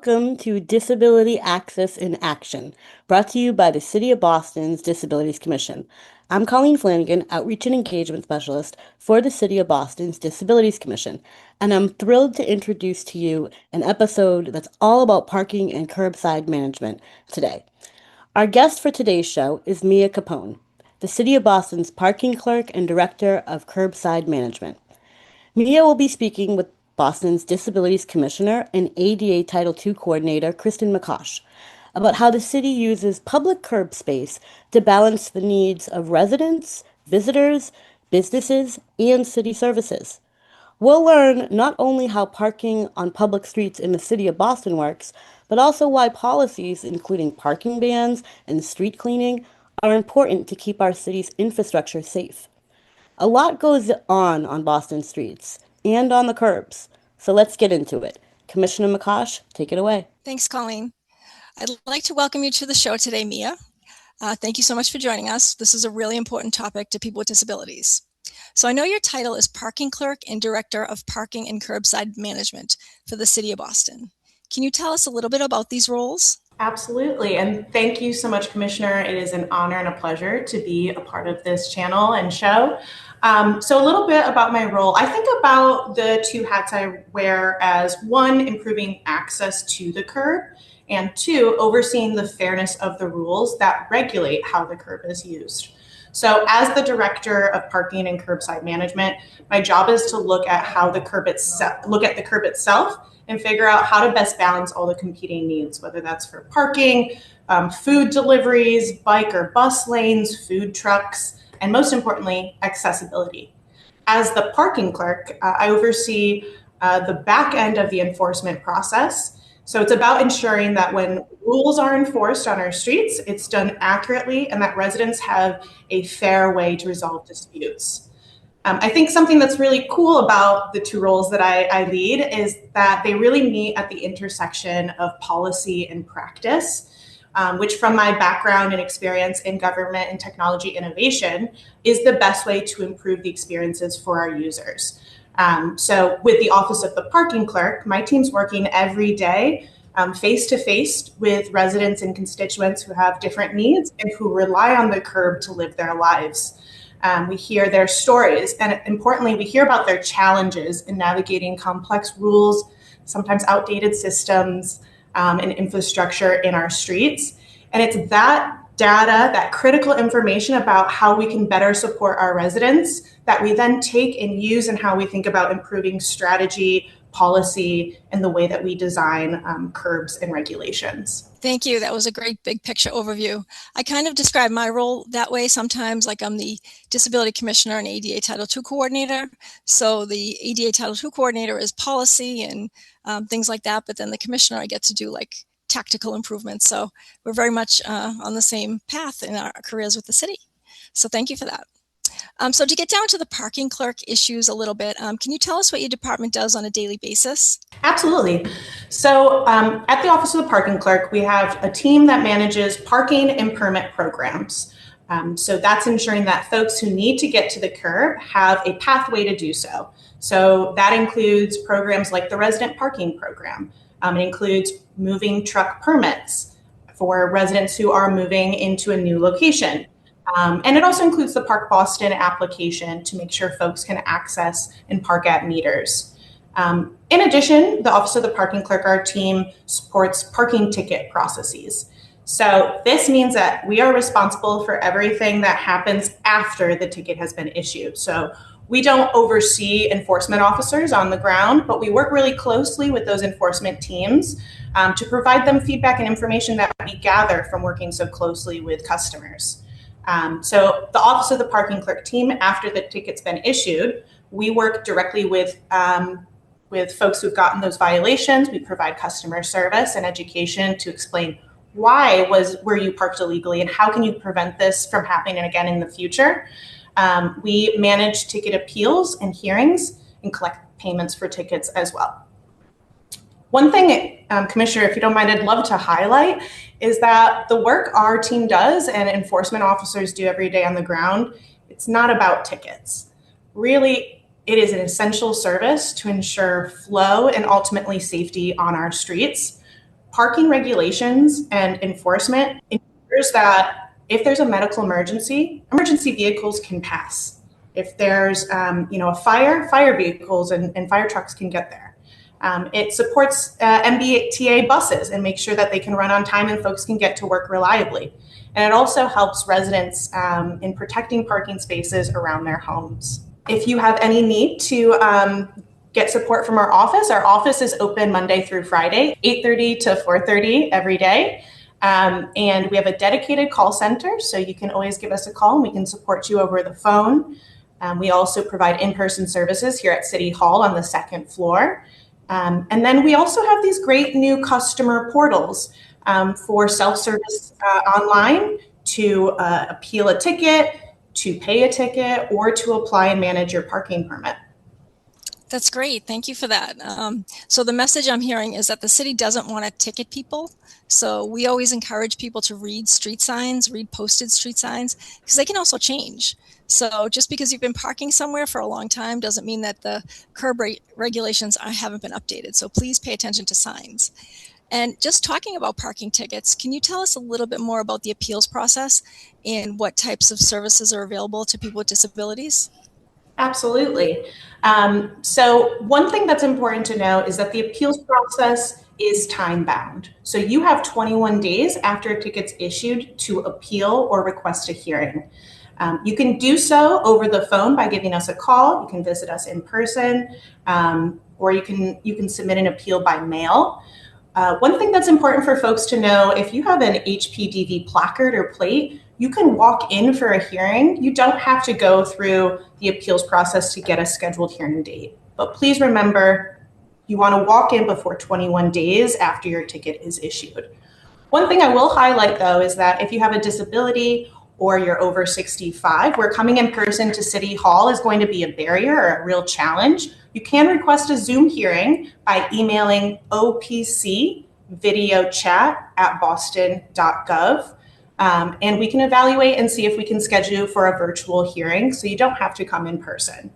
welcome to Disability Access in Action, brought to you by the City of Boston's Disabilities Commission. I'm Colleen Flanagan, Outreach and Engagement Specialist for the City of Boston's Disabilities Commission, and I'm thrilled to introduce to you an episode that's all about parking and curbside management today. Our guest for today's show is Mia Capone, the City of Boston's Parking Clerk and Director of Curbside Management. Mia will be speaking with Boston's Disabilities Commissioner and ADA Title II Coordinator, Kristen McCosh, about how the city uses public curb space to balance the needs of residents, visitors, businesses, and city services. We'll learn not only how parking on public streets in the city of Boston works, but also why policies, including parking bans and street cleaning, are important to keep our city's infrastructure safe. A lot goes on Boston streets and on the curbs. So let's get into it. Commissioner McCosh, take it away. Thanks, Colleen. I'd like to welcome you to the show today, Mia. Thank you so much for joining us. This is a really important topic to people with disabilities. So I know your title is Parking Clerk and Director of Parking and Curbside Management for the City of Boston. Can you tell us a little bit about these roles? Absolutely. And thank you so much, Commissioner. It is an honor and a pleasure to be a part of this channel and show. So a little bit about my role. I think about the two hats I wear as one, improving access to the curb, and two, overseeing the fairness of the rules that regulate how the curb is used. So as the Director of Parking and Curbside Management, my job is to look at the curb itself and figure out how to best balance all the competing needs, whether that's for parking, food deliveries, bike or bus lanes, food trucks, and most importantly, accessibility. As the parking clerk, I oversee the back end of the enforcement process. So it's about ensuring that when rules are enforced on our streets, it's done accurately and that residents have a fair way to resolve disputes. I think something that's really cool about the two roles that I lead is that they really meet at the intersection of policy and practice, which from my background and experience in government and technology innovation is the best way to improve the experiences for our users. So with the Office of the Parking Clerk, my team's working every day face to face with residents and constituents who have different needs and who rely on the curb to live their lives. We hear their stories, and importantly, we hear about their challenges in navigating complex rules, sometimes outdated systems, and infrastructure in our streets. And it's that data, that critical information about how we can better support our residents that we then take and use in how we think about improving strategy, policy, and the way that we design curbs and regulations. Thank you. That was a great big picture overview. I kind of describe my role that way sometimes, like I'm the Disability Commissioner and ADA Title II Coordinator. So the ADA Title II Coordinator is policy and things like that, but then the Commissioner, I get to do like tactical improvements. So we're very much on the same path in our careers with the city. So thank you for that. So to get down to the parking clerk issues a little bit, can you tell us what your department does on a daily basis? Absolutely. So at the Office of the Parking Clerk, we have a team that manages parking and permit programs. So that's ensuring that folks who need to get to the curb have a pathway to do so. So that includes programs like the resident parking program. It includes moving truck permits for residents who are moving into a new location. And it also includes the Park Boston application to make sure folks can access and park at meters. In addition, the Office of the Parking Clerk, our team supports parking ticket processes. So this means that we are responsible for everything that happens after the ticket has been issued. So we don't oversee enforcement officers on the ground, but we work really closely with those enforcement teams to provide them feedback and information that we gather from working so closely with customers. So the Office of the Parking Clerk team, after the ticket's been issued, we work directly with folks who've gotten those violations. We provide customer service and education to explain why were you parked illegally and how can you prevent this from happening again in the future. We manage ticket appeals and hearings and collect payments for tickets as well. One thing, Commissioner, if you don't mind, I'd love to highlight is that the work our team does and enforcement officers do every day on the ground, it's not about tickets. Really, it is an essential service to ensure flow and ultimately safety on our streets. parking regulations and enforcement ensures that if there's a medical emergency, emergency vehicles can pass. If there's a fire vehicles and fire trucks can get there. It supports MBTA buses and makes sure that they can run on time and folks can get to work reliably. And it also helps residents in protecting parking spaces around their homes. If you have any need to get support from our office is open Monday through Friday, 8:30 to 4:30 every day. And we have a dedicated call center, so you can always give us a call and we can support you over the phone. We also provide in-person services here at City Hall on the second floor. And then we also have these great new customer portals for self-service online to appeal a ticket, to pay a ticket, or to apply and manage your parking permit. That's great. Thank you for that. So the message I'm hearing is that the city doesn't want to ticket people. So we always encourage people to read street signs, read posted street signs, because they can also change. So just because you've been parking somewhere for a long time doesn't mean that the curb regulations haven't been updated. So please pay attention to signs. And just talking about parking tickets, can you tell us a little bit more about the appeals process and what types of services are available to people with disabilities? Absolutely. So one thing that's important to know is that the appeals process is time bound. So you have 21 days after a ticket's issued to appeal or request a hearing. You can do so over the phone by giving us a call. You can visit us in person, or you can submit an appeal by mail. One thing that's important for folks to know, if you have an HPDV placard or plate, you can walk in for a hearing. You don't have to go through the appeals process to get a scheduled hearing date. But please remember, you want to walk in before 21 days after your ticket is issued. One thing I will highlight, though, is that if you have a disability or you're over 65, where coming in person to City Hall is going to be a barrier or a real challenge, you can request a Zoom hearing by emailing opcvideochat@boston.gov. And we can evaluate and see if we can schedule you for a virtual hearing so you don't have to come in person.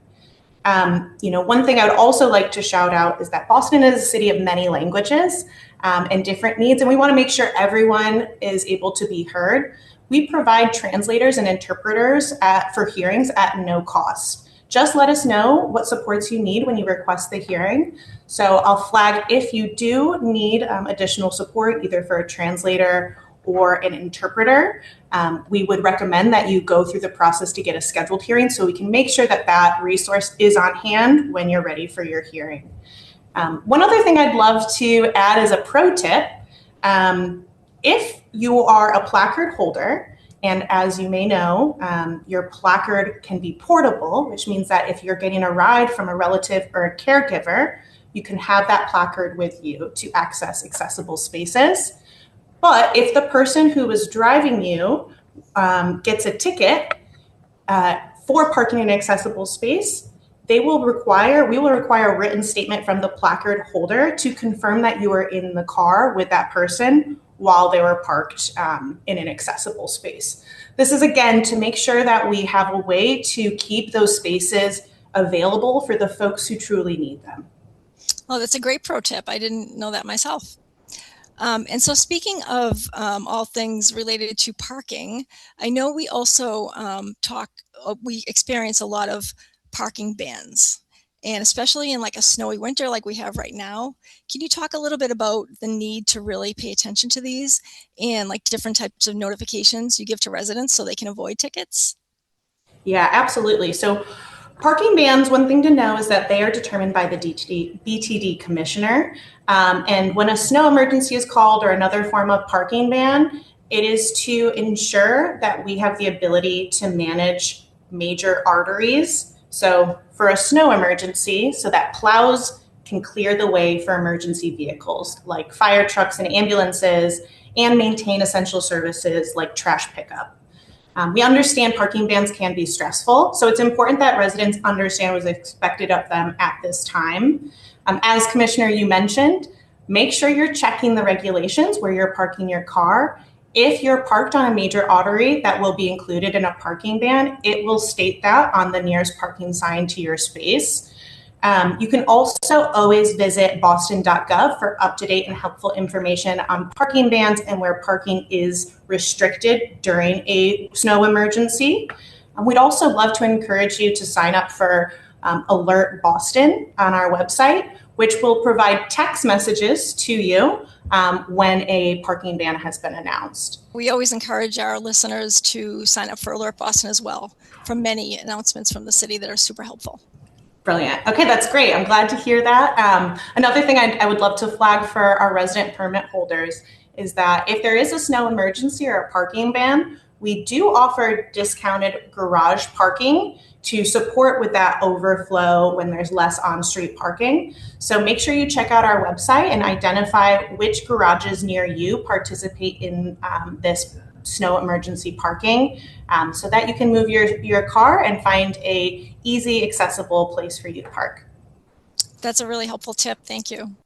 One thing I would also like to shout out is that Boston is a city of many languages and different needs, and we want to make sure everyone is able to be heard. We provide translators and interpreters for hearings at no cost. Just let us know what supports you need when you request the hearing. So I'll flag if you do need additional support, either for a translator or an interpreter. We would recommend that you go through the process to get a scheduled hearing so we can make sure that that resource is on hand when you're ready for your hearing. One other thing I'd love to add as a pro tip, if you are a placard holder, and as you may know, your placard can be portable, which means that if you're getting a ride from a relative or a caregiver, you can have that placard with you to access accessible spaces. But if the person who is driving you gets a ticket for parking in an accessible space, we will require a written statement from the placard holder to confirm that you were in the car with that person while they were parked in an accessible space. This is, again, to make sure that we have a way to keep those spaces available for the folks who truly need them. Oh, that's a great pro tip. I didn't know that myself. And so speaking of all things related to parking, I know we also we experience a lot of parking bans, and especially in like a snowy winter like we have right now. Can you talk a little bit about the need to really pay attention to these and like different types of notifications you give to residents so they can avoid tickets? Yeah, absolutely. So parking bans, one thing to know is that they are determined by the BTD commissioner. And when a snow emergency is called or another form of parking ban, it is to ensure that we have the ability to manage major arteries. So for a snow emergency, so that plows can clear the way for emergency vehicles like fire trucks and ambulances, and maintain essential services like trash pickup. We understand parking bans can be stressful, so it's important that residents understand what's expected of them at this time. As Commissioner, you mentioned, make sure you're checking the regulations where you're parking your car. If you're parked on a major artery that will be included in a parking ban, it will state that on the nearest parking sign to your space. You can also always visit boston.gov for up-to-date and helpful information on parking bans and where parking is restricted during a snow emergency. We'd also love to encourage you to sign up for Alert Boston on our website, which will provide text messages to you when a parking ban has been announced. We always encourage our listeners to sign up for Alert Boston as well, from many announcements from the city that are super helpful. Brilliant. Okay, that's great. I'm glad to hear that. Another thing I would love to flag for our resident permit holders is that if there is a snow emergency or a parking ban, we do offer discounted garage parking to support with that overflow when there's less on-street parking. So make sure you check out our website and identify which garages near you participate in this snow emergency parking, so that you can move your car and find a easy, accessible place for you to park. That's a really helpful tip. Thank you.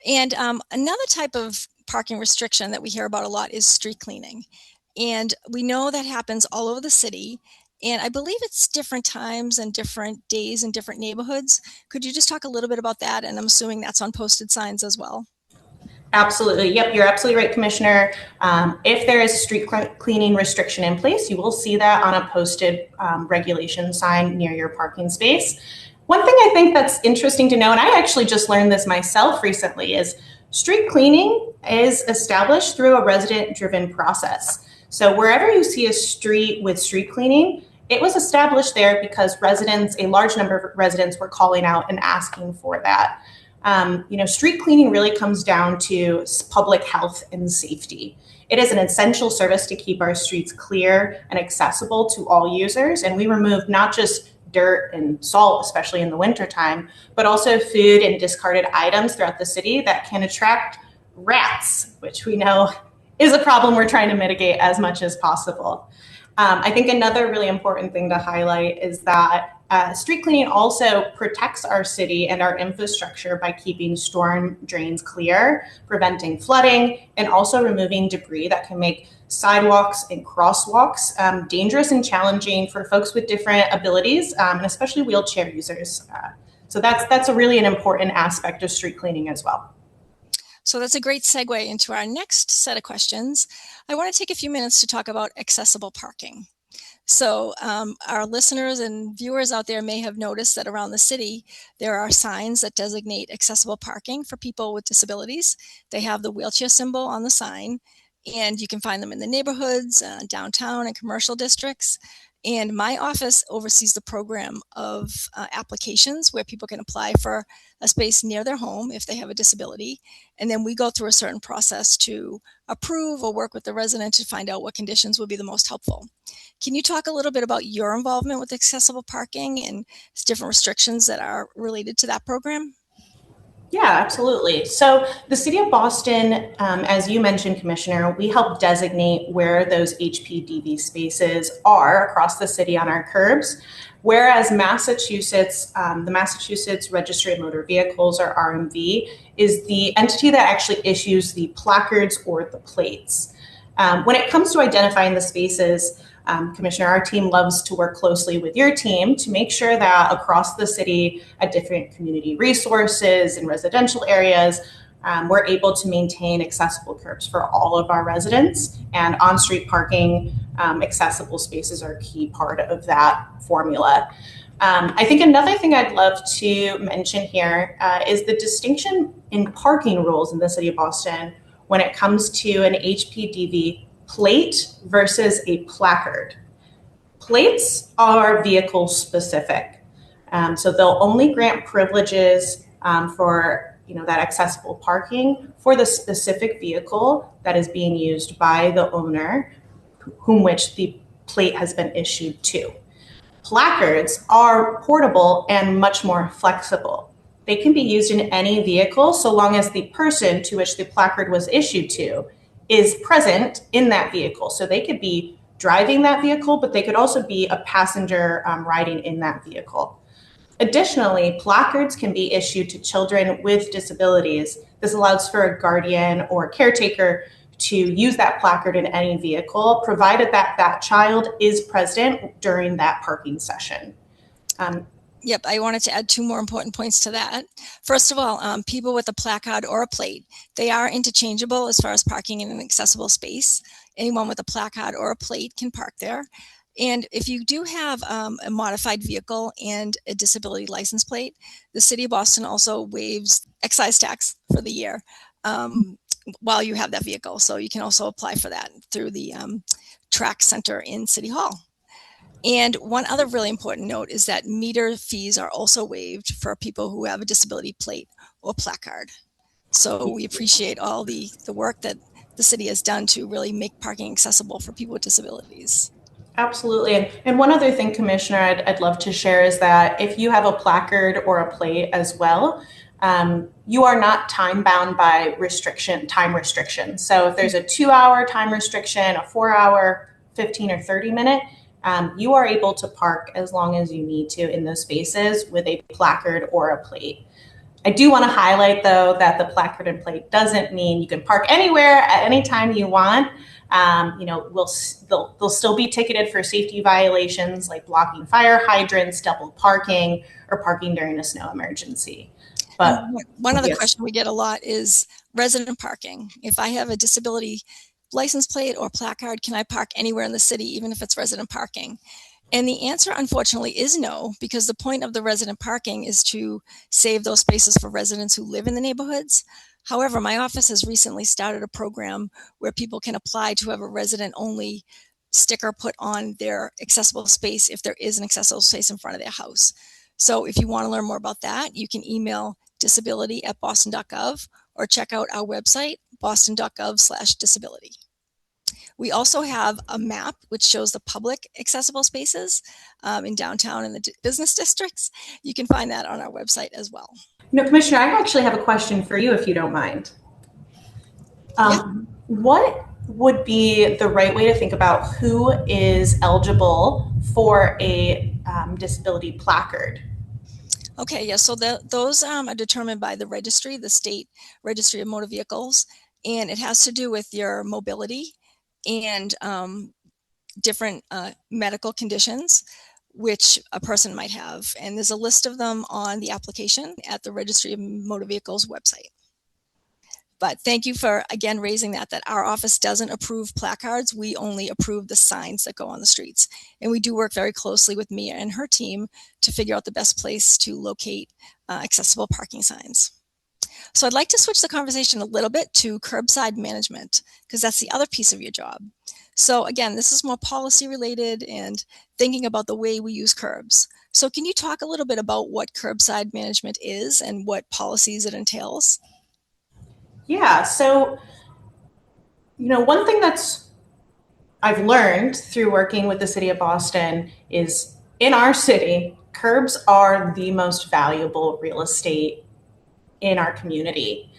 And another type of parking restriction that we hear about a lot is street cleaning. And we know that happens all over the city. And I believe it's different times and different days in different neighborhoods. Could you just talk a little bit about that? And I'm assuming that's on posted signs as well. Absolutely. Yep, you're absolutely right, Commissioner. If there is a street cleaning restriction in place, you will see that on a posted regulation sign near your parking space. One thing I think that's interesting to know, and I actually just learned this myself recently, is street cleaning is established through a resident-driven process. So wherever you see a street with street cleaning, it was established there because a large number of residents were calling out and asking for that. Street cleaning really comes down to public health and safety. It is an essential service to keep our streets clear and accessible to all users. And we remove not just dirt and salt, especially in the wintertime, but also food and discarded items throughout the city that can attract rats, which we know is a problem we're trying to mitigate as much as possible. I think another really important thing to highlight is that street cleaning also protects our city and our infrastructure by keeping storm drains clear, preventing flooding, and also removing debris that can make sidewalks and crosswalks dangerous and challenging for folks with different abilities, and especially wheelchair users. So that's really an important aspect of street cleaning as well. So that's a great segue into our next set of questions. I want to take a few minutes to talk about accessible parking. So our listeners and viewers out there may have noticed that around the city, there are signs that designate accessible parking for people with disabilities. They have the wheelchair symbol on the sign, and you can find them in the neighborhoods, downtown and commercial districts. And my office oversees the program of applications where people can apply for a space near their home if they have a disability. And then we go through a certain process to approve or work with the resident to find out what conditions would be the most helpful. Can you talk a little bit about your involvement with accessible parking and different restrictions that are related to that program? Yeah, absolutely. So the City of Boston, as you mentioned, Commissioner, we help designate where those HPDV spaces are across the city on our curbs, whereas Massachusetts, the Massachusetts Registry of Motor Vehicles, or RMV, is the entity that actually issues the placards or the plates. When it comes to identifying the spaces, Commissioner, our team loves to work closely with your team to make sure that across the city at different community resources and residential areas, we're able to maintain accessible curbs for all of our residents, and on-street parking, accessible spaces are a key part of that formula. I think another thing I'd love to mention here is the distinction in parking rules in the City of Boston when it comes to an HPDV plate versus a placard. Plates are vehicle specific. So they'll only grant privileges for that accessible parking for the specific vehicle that is being used by the owner, whom which the plate has been issued to. Placards are portable and much more flexible. They can be used in any vehicle so long as the person to which the placard was issued to is present in that vehicle. So they could be driving that vehicle, but they could also be a passenger riding in that vehicle. Additionally, placards can be issued to children with disabilities. This allows for a guardian or caretaker to use that placard in any vehicle, provided that that child is present during that parking session. Yep, I wanted to add two more important points to that. First of all, people with a placard or a plate, they are interchangeable as far as parking in an accessible space. Anyone with a placard or a plate can park there. And if you do have a modified vehicle and a disability license plate, the City of Boston also waives excise tax for the year while you have that vehicle. So you can also apply for that through the track center in City Hall. And one other really important note is that meter fees are also waived for people who have a disability plate or placard. So we appreciate all the work that the city has done to really make parking accessible for people with disabilities. Absolutely. And one other thing, Commissioner, I'd love to share is that if you have a placard or a plate as well, you are not time bound by time restriction. So if there's a 2-hour time restriction, a 4-hour, 15 or 30-minute, you are able to park as long as you need to in those spaces with a placard or a plate. I do want to highlight, though, that the placard and plate doesn't mean you can park anywhere at any time you want. They'll still be ticketed for safety violations like blocking fire hydrants, double parking, or parking during a snow emergency. But one other question we get a lot is resident parking. If I have a disability license plate or placard, can I park anywhere in the city, even if it's resident parking? And the answer, unfortunately, is no, because the point of the resident parking is to save those spaces for residents who live in the neighborhoods. However, my office has recently started a program where people can apply to have a resident-only sticker put on their accessible space if there is an accessible space in front of their house. So if you want to learn more about that, you can email disability@boston.gov or check out our website, boston.gov/disability. We also have a map which shows the public accessible spaces in downtown and the business districts. You can find that on our website as well. Commissioner, I actually have a question for you, if you don't mind. What would be the right way to think about who is eligible for a disability placard? Okay, yeah, so those are determined by the registry, the state registry of motor vehicles, and it has to do with your mobility and different medical conditions which a person might have. And there's a list of them on the application at the Registry of Motor Vehicles website. But thank you for, again, raising that our office doesn't approve placards. We only approve the signs that go on the streets. And we do work very closely with Mia and her team to figure out the best place to locate accessible parking signs. So I'd like to switch the conversation a little bit to curbside management, because that's the other piece of your job. So again, this is more policy related and thinking about the way we use curbs. So can you talk a little bit about what curbside management is and what policies it entails? Yeah, so, one thing I've learned through working with the City of Boston is in our city, curbs are the most valuable real estate in our community.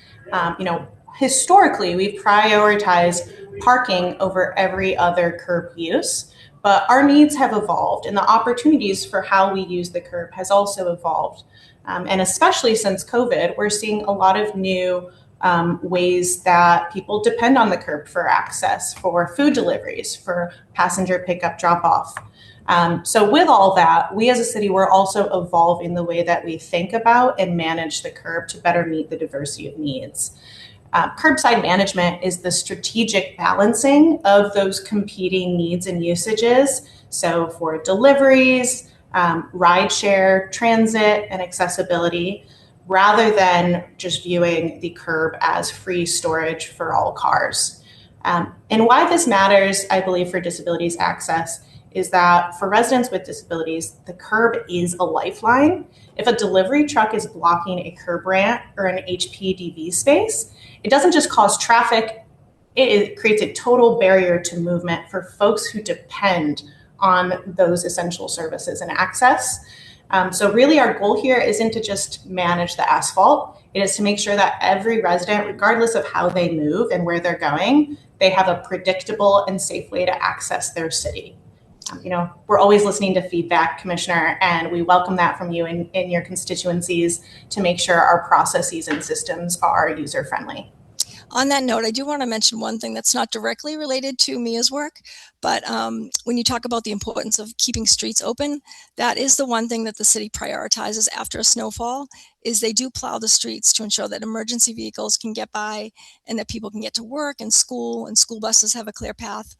Historically, we've prioritized parking over every other curb use, but our needs have evolved and the opportunities for how we use the curb has also evolved. And especially since COVID, we're seeing a lot of new ways that people depend on the curb for access, for food deliveries, for passenger pickup drop off. So with all that, we as a city, we're also evolving the way that we think about and manage the curb to better meet the diversity of needs. Curbside management is the strategic balancing of those competing needs and usages. So for deliveries, rideshare, transit, and accessibility, rather than just viewing the curb as free storage for all cars. And why this matters, I believe, for disabilities access is that for residents with disabilities, the curb is a lifeline. If a delivery truck is blocking a curb ramp or an HPDV space, it doesn't just cause traffic, it creates a total barrier to movement for folks who depend on those essential services and access. So really our goal here isn't to just manage the asphalt, it is to make sure that every resident, regardless of how they move and where they're going, they have a predictable and safe way to access their city. We're always listening to feedback, Commissioner, and we welcome that from you in your constituencies to make sure our processes and systems are user-friendly. On that note, I do want to mention one thing that's not directly related to Mia's work, but when you talk about the importance of keeping streets open, that is the one thing that the city prioritizes after a snowfall, is they do plow the streets to ensure that emergency vehicles can get by and that people can get to work and school buses have a clear path.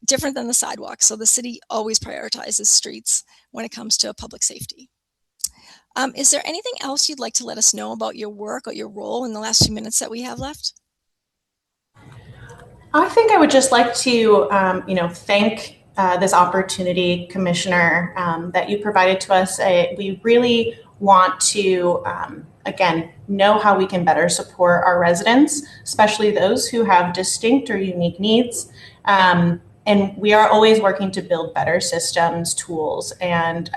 Different than the sidewalks. So the city always prioritizes streets when it comes to public safety. Is there anything else you'd like to let us know about your work or your role in the last 2 minutes that we have left? I think I would just like to, thank this opportunity, Commissioner, that you provided to us. We really want to, again, know how we can better support our residents, especially those who have distinct or unique needs. And we are always working to build better systems, tools, and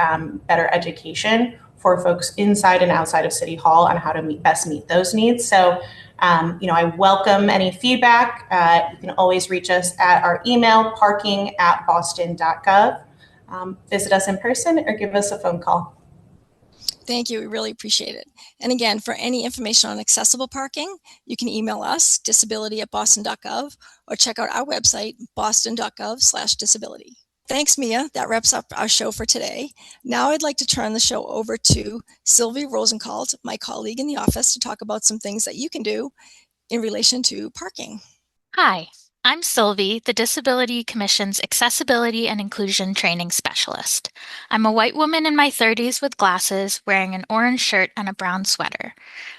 better education for folks inside and outside of City Hall on how to best meet those needs. So I welcome any feedback. You can always reach us at our email, parking@boston.gov. Visit us in person or give us a phone call. Thank you. We really appreciate it. And again, for any information on accessible parking, you can email us, disability@boston.gov, or check out our website, boston.gov/disability. Thanks, Mia. That wraps up our show for today. Now I'd like to turn the show over to Sylvie Rosenkalt, my colleague in the office, to talk about some things that you can do in relation to parking. Hi, I'm Sylvie, the Disability Commission's Accessibility and Inclusion Training Specialist. I'm a white woman in my 30s with glasses, wearing an orange shirt and a brown sweater.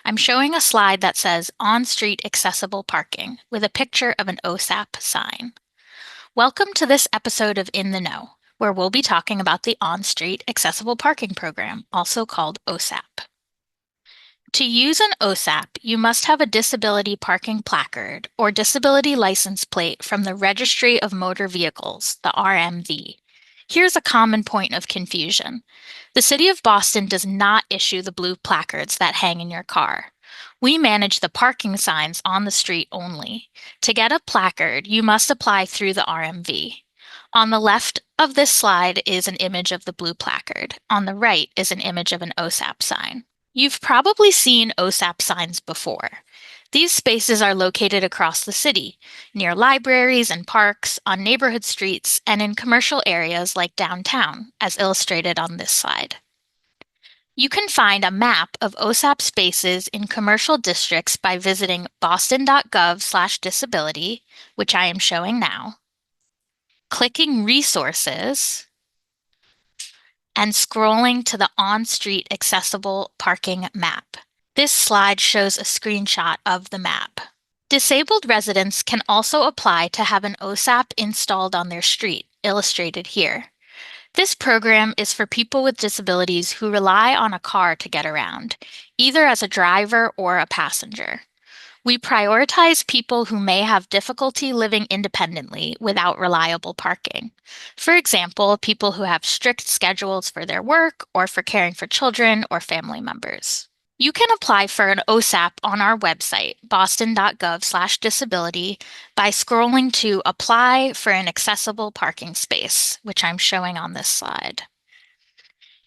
I'm showing a slide that says on-street accessible parking with a picture of an OSAP sign. Welcome to this episode of In the Know, where we'll be talking about the on-street accessible parking program, also called OSAP. To use an OSAP, you must have a disability parking placard or disability license plate from the Registry of Motor Vehicles, the RMV. Here's a common point of confusion. The City of Boston does not issue the blue placards that hang in your car. We manage the parking signs on the street only. To get a placard, you must apply through the RMV. On the left of this slide is an image of the blue placard. On the right is an image of an OSAP sign. You've probably seen OSAP signs before. These spaces are located across the city, near libraries and parks, on neighborhood streets, and in commercial areas like downtown, as illustrated on this slide. You can find a map of OSAP spaces in commercial districts by visiting boston.gov/disability, which I am showing now, clicking Resources, and scrolling to the on-street accessible parking map. This slide shows a screenshot of the map. Disabled residents can also apply to have an OSAP installed on their street, illustrated here. This program is for people with disabilities who rely on a car to get around, either as a driver or a passenger. We prioritize people who may have difficulty living independently without reliable parking. For example, people who have strict schedules for their work or for caring for children or family members. You can apply for an OSAP on our website, boston.gov/disability, by scrolling to Apply for an Accessible Parking Space, which I'm showing on this slide.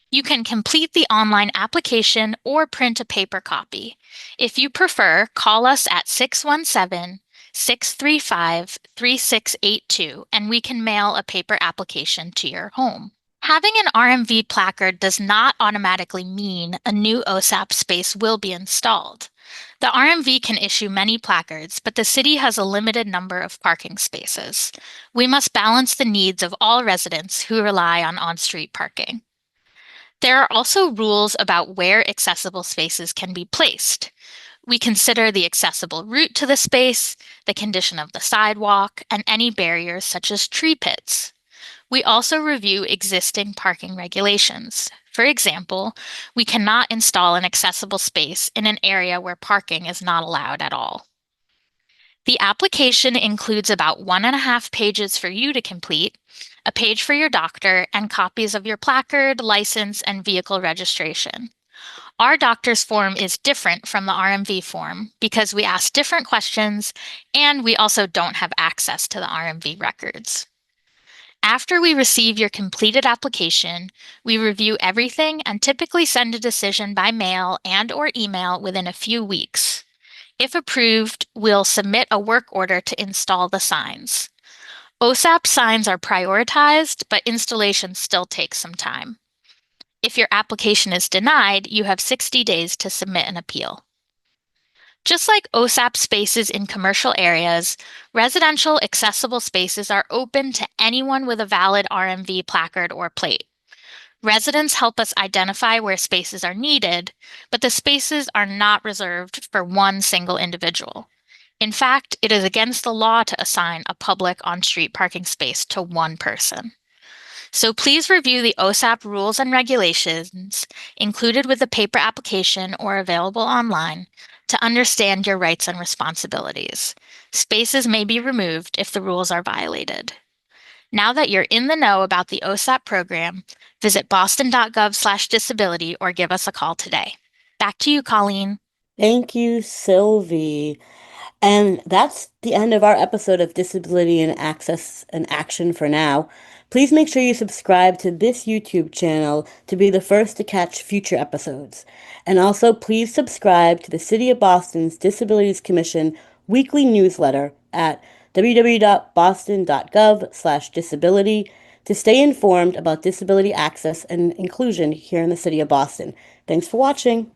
You can complete the online application or print a paper copy. If you prefer, call us at 617-635-3682 and we can mail a paper application to your home. Having an RMV placard does not automatically mean a new OSAP space will be installed. The RMV can issue many placards, but the city has a limited number of parking spaces. We must balance the needs of all residents who rely on on-street parking. There are also rules about where accessible spaces can be placed. We consider the accessible route to the space, the condition of the sidewalk, and any barriers such as tree pits. We also review existing parking regulations. For example, we cannot install an accessible space in an area where parking is not allowed at all. The application includes about 1.5 pages for you to complete, a page for your doctor, and copies of your placard, license, and vehicle registration. Our doctor's form is different from the RMV form because we ask different questions and we also don't have access to the RMV records. After we receive your completed application, we review everything and typically send a decision by mail and/or email within a few weeks. If approved, we'll submit a work order to install the signs. OSAP signs are prioritized, but installation still takes some time. If your application is denied, you have 60 days to submit an appeal. Just like OSAP spaces in commercial areas, residential accessible spaces are open to anyone with a valid RMV placard or plate. Residents help us identify where spaces are needed, but the spaces are not reserved for one single individual. In fact, it is against the law to assign a public on-street parking space to one person. So please review the OSAP rules and regulations included with the paper application or available online to understand your rights and responsibilities. Spaces may be removed if the rules are violated. Now that you're in the know about the OSAP program, visit boston.gov/disability or give us a call today. Back to you, Colleen. Thank you, Sylvie. And that's the end of our episode of Disability and Access and Action for now. Please make sure you subscribe to this YouTube channel to be the first to catch future episodes. And also, please subscribe to the City of Boston's Disabilities Commission weekly newsletter at www.boston.gov/disability to stay informed about disability access and inclusion here in the City of Boston. Thanks for watching.